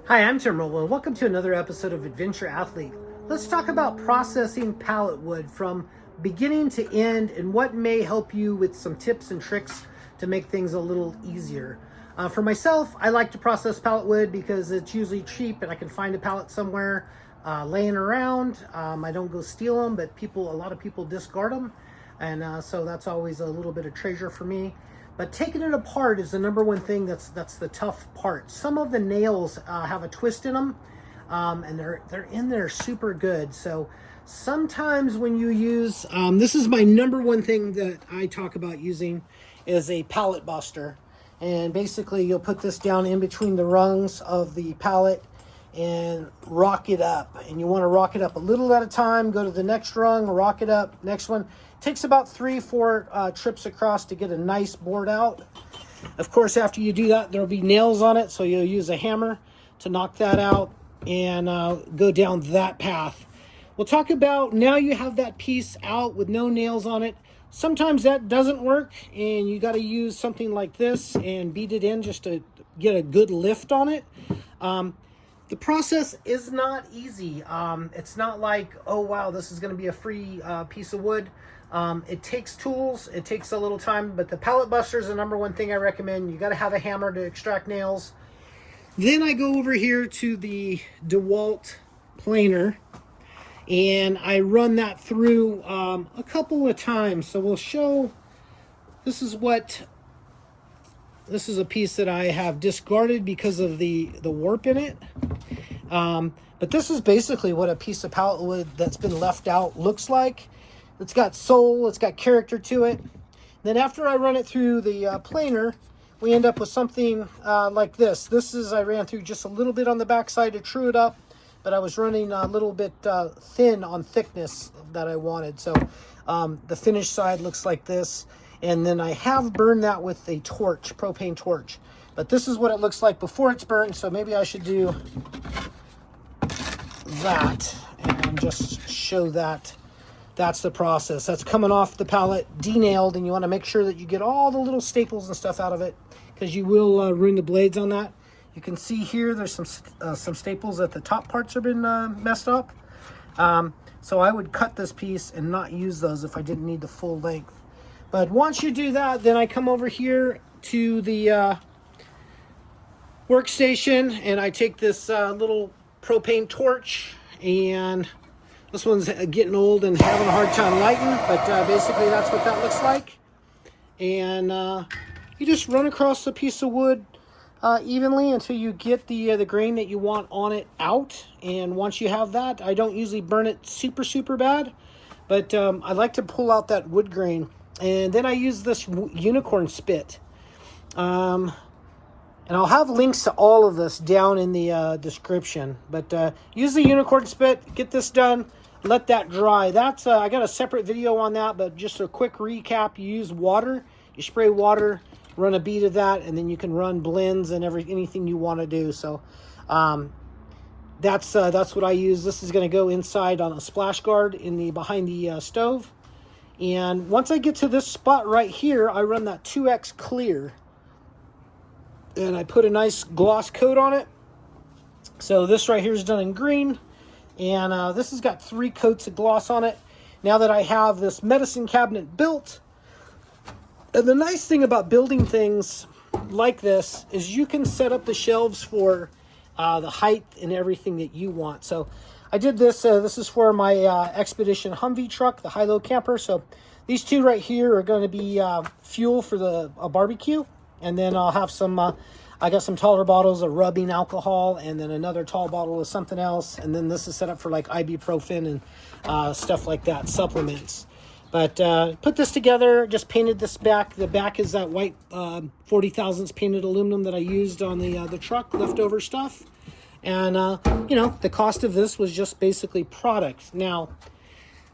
Hi, I'm Tim Rowell, and welcome to another episode of Adventure Athlete. Let's talk about processing pallet wood from beginning to end and what may help you with some tips and tricks to make things a little easier. For myself, I like to process pallet wood because it's usually cheap and I can find a pallet somewhere laying around. I don't go steal them, but a lot of people discard them, and so that's always a little bit of treasure for me. But taking it apart is the number one thing that's the tough part. Some of the nails have a twist in them, and they're in there super good. So sometimes when you use, this is my number one thing that I talk about using, is a pallet buster. And basically you'll put this down in between the rungs of the pallet and rock it up. And you want to rock it up a little at a time. Go to the next rung, rock it up, next one. Takes about 3-4 trips across to get a nice board out. Of course, after you do that, there'll be nails on it, so you'll use a hammer to knock that out and go down that path. We'll talk about, now you have that piece out with no nails on it. Sometimes that doesn't work, and you got to use something like this and beat it in just to get a good lift on it. The process is not easy. It's not like, oh wow, this is going to be a free piece of wood. It takes tools, it takes a little time, but the pallet buster is the number one thing I recommend. You got to have a hammer to extract nails. Then I go over here to the DeWalt planer and I run that through a couple of times. So we'll show, this is a piece that I have discarded because of the warp in it. But this is basically what a piece of pallet wood that's been left out looks like. It's got soul, it's got character to it. Then after I run it through the planer, we end up with something like this. I ran through just a little bit on the backside to true it up, but I was running a little bit thin on thickness that I wanted. So the finished side looks like this. And then I have burned that with a torch, propane torch. But this is what it looks like before it's burnt, so maybe I should do that and just show that. That's the process. That's coming off the pallet, denailed, and you want to make sure that you get all the little staples and stuff out of it, because you will ruin the blades on that. You can see here there's some staples at the top parts have been messed up. So I would cut this piece and not use those if I didn't need the full length. But once you do that, then I come over here to the workstation and I take this little propane torch, and this one's getting old and having a hard time lighting, but basically that's what that looks like. And you just run across the piece of wood evenly until you get the grain that you want on it out. And once you have that, I don't usually burn it super bad, but I like to pull out that wood grain. And then I use this unicorn spit. And I'll have links to all of this down in the description. But use the unicorn spit, get this done, let that dry. That's I got a separate video on that, but just a quick recap. You use water, you spray water, run a bead of that, and then you can run blends and anything you want to do. So that's what I use. This is going to go inside on a splash guard behind the stove. And once I get to this spot right here, I run that 2X clear. And I put a nice gloss coat on it. So this right here is done in green. And this has got 3 coats of gloss on it. Now that I have this medicine cabinet built. And the nice thing about building things like this is you can set up the shelves for the height and everything that you want. So I did this. This is for my Expedition Humvee truck, the high-low camper. So these 2 right here are going to be fuel for the barbecue. And then I'll have some, I got some taller bottles of rubbing alcohol, and then another tall bottle of something else. And then this is set up for like ibuprofen and stuff like that, supplements. But put this together, just painted this back. The back is that white 40 thousandths painted aluminum that I used on the truck, leftover stuff. And, you know, the cost of this was just basically product. Now,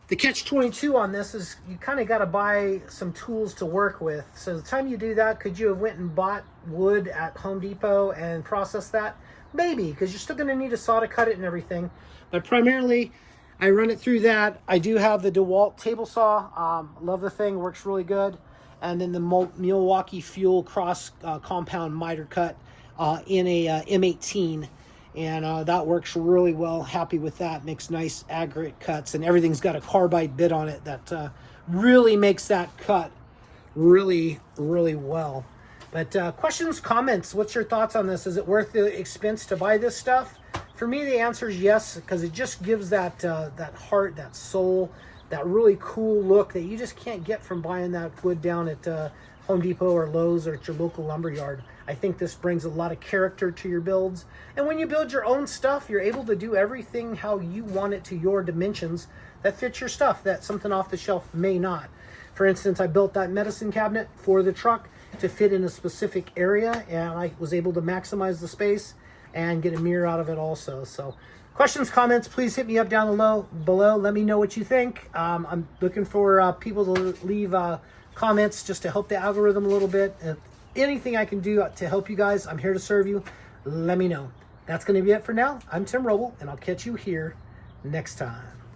the catch-22 on this is you kind of got to buy some tools to work with. So the time you do that, could you have went and bought wood at Home Depot and processed that? Maybe, because you're still going to need a saw to cut it and everything. But primarily, I run it through that. I do have the DeWalt table saw. Love the thing, works really good. And then the Milwaukee Fuel Cross Compound miter cut in a M18. and that works really well. Happy with that. Makes nice aggregate cuts, and everything's got a carbide bit on it that really makes that cut really well. But questions, comments, what's your thoughts on this? Is it worth the expense to buy this stuff? For me, the answer is yes, because it just gives that that heart, that soul, that really cool look that you just can't get from buying that wood down at Home Depot or Lowe's or at your local lumber yard. I think this brings a lot of character to your builds. And when you build your own stuff, you're able to do everything how you want it to your dimensions that fits your stuff that something off the shelf may not. For instance, I built that medicine cabinet for the truck to fit in a specific area, and I was able to maximize the space and get a mirror out of it also. So questions, comments, please hit me up down below. Let me know what you think. I'm looking for people to leave comments just to help the algorithm a little bit. If anything I can do to help you guys, I'm here to serve you. Let me know. That's going to be it for now. I'm Tim Roble, and I'll catch you here next time.